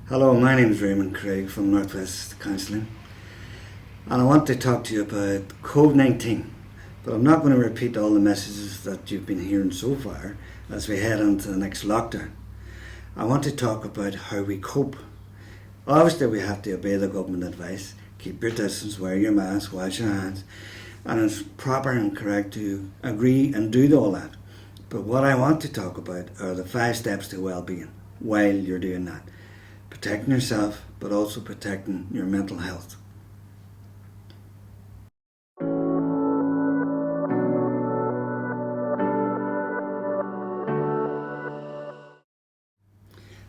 Hello, my name is Raymond Craig from West Counselling, and I want to talk to you about COVID-19. But I'm not going to repeat all the messages that you've been hearing so far as we head into the next lockdown. I want to talk about how we cope. Obviously, we have to obey the government advice, keep your distance, wear your mask, wash your hands, and it's proper and correct to agree and do all that. But what I want to talk about are the 5 steps to well-being while you're doing that. Protecting yourself, but also protecting your mental health.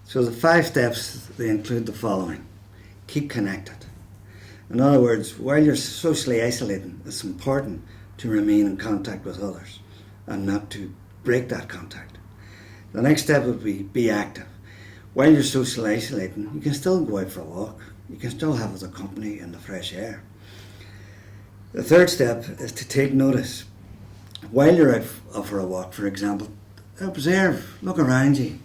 So the 5 steps, they include the following. Keep connected. In other words, while you're socially isolating, it's important to remain in contact with others and not to break that contact. The next step would be active. While you're social isolating, you can still go out for a walk. You can still have the company in the fresh air. The third step is to take notice. While you're out for a walk, for example, observe, look around you,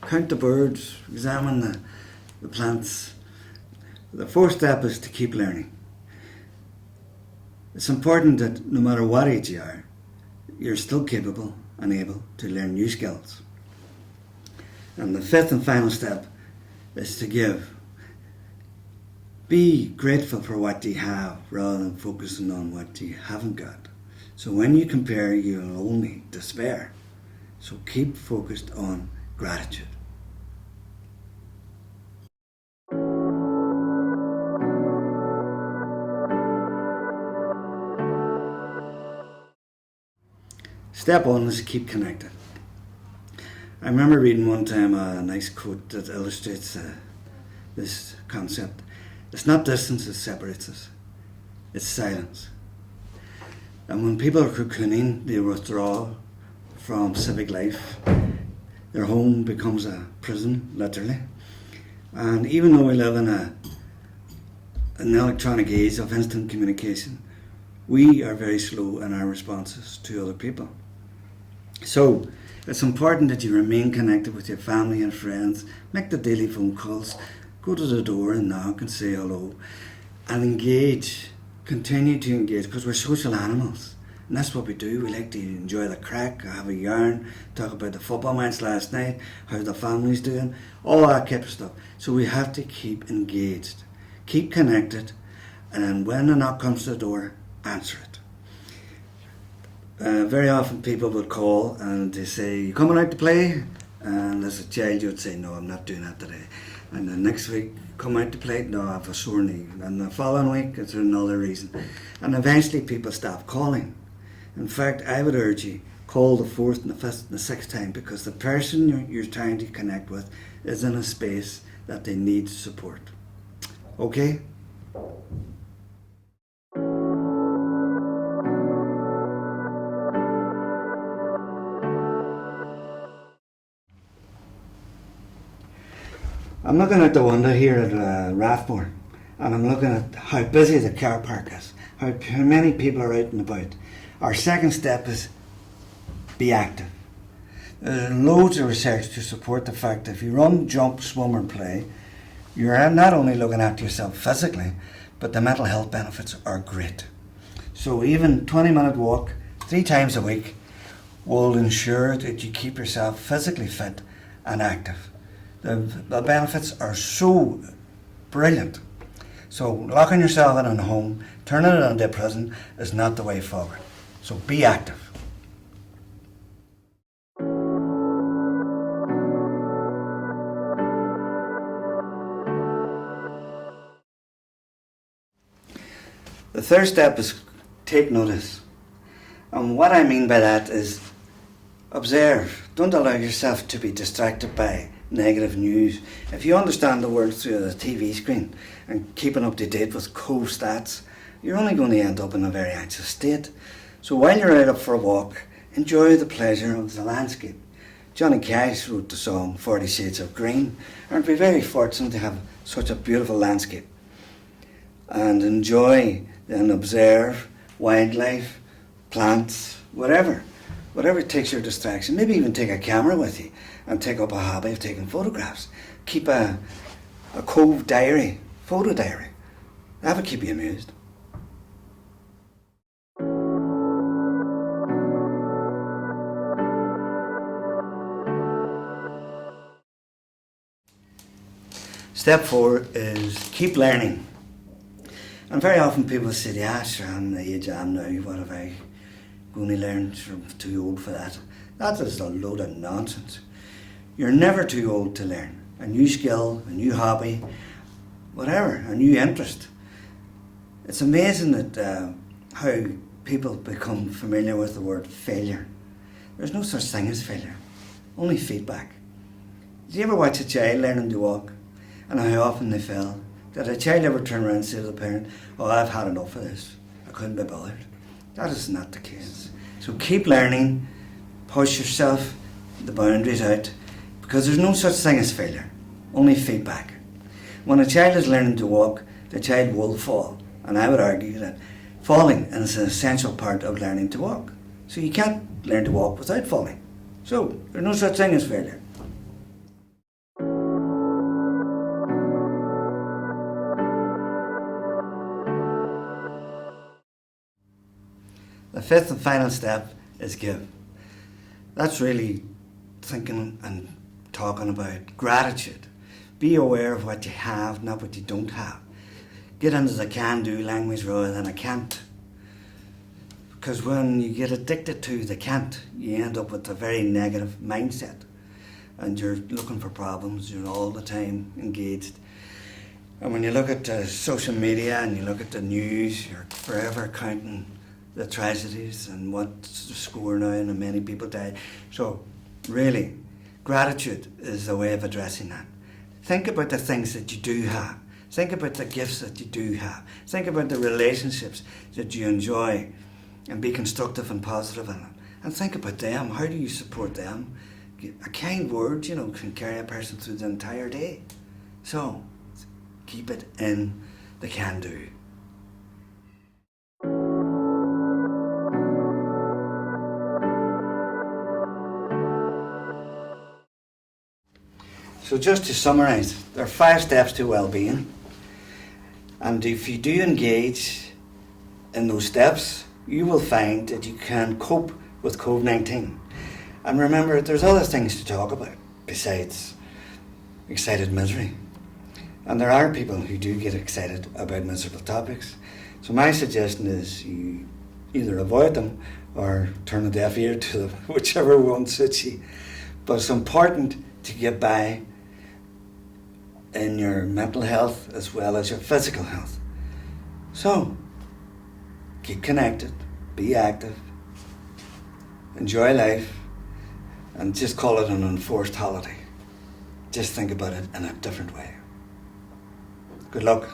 count the birds, examine the plants. The fourth step is to keep learning. It's important that no matter what age you are, you're still capable and able to learn new skills. And the fifth and final step is to give. Be grateful for what you have rather than focusing on what you haven't got. So when you compare, you'll only despair. So keep focused on gratitude. Step 1 is to keep connected. I remember reading one time a nice quote that illustrates this concept. It's not distance that separates us, it's silence. And when people are cocooning, they withdraw from civic life. Their home becomes a prison, literally. And even though we live in an electronic age of instant communication, we are very slow in our responses to other people. So it's important that you remain connected with your family and friends, make the daily phone calls, go to the door and knock and say hello, and engage, continue to engage, because we're social animals. And that's what we do. We like to enjoy the crack, have a yarn, talk about the football match last night, how the family's doing, all that type of stuff. So we have to keep engaged, keep connected, and when a knock comes to the door, answer it. Very often people would call and they say, "You coming out to play?" And as a child you would say, "No, I'm not doing that today." And the next week, "Come out to play?" "No, I have a sore knee." And the following week, it's another reason. And eventually people stop calling. In fact, I would urge you, call the 4th and the 5th and the 6th time, because the person you're trying to connect with is in a space that they need support. Okay? I'm looking out the window here at Rathmore, and I'm looking at how busy the car park is, how many people are out and about. Our second step is be active. There's loads of research to support the fact that if you run, jump, swim or play, you're not only looking after yourself physically, but the mental health benefits are great. So even 20-minute walk 3 times a week will ensure that you keep yourself physically fit and active. The benefits are so brilliant. So locking yourself in a home, turning it into a prison is not the way forward. So be active. The third step is take notice. And what I mean by that is observe. Don't allow yourself to be distracted by negative news. If you understand the world through the TV screen and keeping up to date with co-stats, you're only going to end up in a very anxious state. So while you're out for a walk, enjoy the pleasure of the landscape. Johnny Cash wrote the song 40 Shades of Green, and we're very fortunate to have such a beautiful landscape. And enjoy and observe wildlife, plants, whatever takes your distraction. Maybe even take a camera with you and take up a hobby of taking photographs. Keep a a Cove diary, photo diary. That would keep you amused. Step 4 is keep learning. And very often people say, yeah, sure, I'm the age I am now, what have I going to learn? I'm too old for that. That is a load of nonsense. You're never too old to learn. A new skill, a new hobby, whatever, a new interest. It's amazing that how people become familiar with the word failure. There's no such thing as failure, only feedback. Did you ever watch a child learning to walk and how often they fell? Did a child ever turn around and say to the parent, oh, I've had enough of this, I couldn't be bothered? That is not the case. So keep learning, push yourself, the boundaries out, because there's no such thing as failure, only feedback. When a child is learning to walk, the child will fall, and I would argue that falling is an essential part of learning to walk. So you can't learn to walk without falling. So there's no such thing as failure. The fifth and final step is give. That's really thinking and talking about gratitude. Be aware of what you have, not what you don't have. Get into the can-do language rather than a can't. Because when you get addicted to the can't, you end up with a very negative mindset. And you're looking for problems, you're all the time engaged. And when you look at social media and you look at the news, you're forever counting the tragedies and what's the score now and how many people died. So really, gratitude is a way of addressing that. Think about the things that you do have. Think about the gifts that you do have. Think about the relationships that you enjoy and be constructive and positive in them. And think about them. How do you support them? A kind word, can carry a person through the entire day. So keep it in the can-do. So just to summarise, there are 5 steps to well-being, and if you do engage in those steps, you will find that you can cope with COVID-19. And remember, there's other things to talk about besides excited misery. And there are people who do get excited about miserable topics. So my suggestion is you either avoid them or turn a deaf ear to them, whichever one suits you. But it's important to get by in your mental health as well as your physical health. So, keep connected, be active, enjoy life, and just call it an enforced holiday. Just think about it in a different way. Good luck.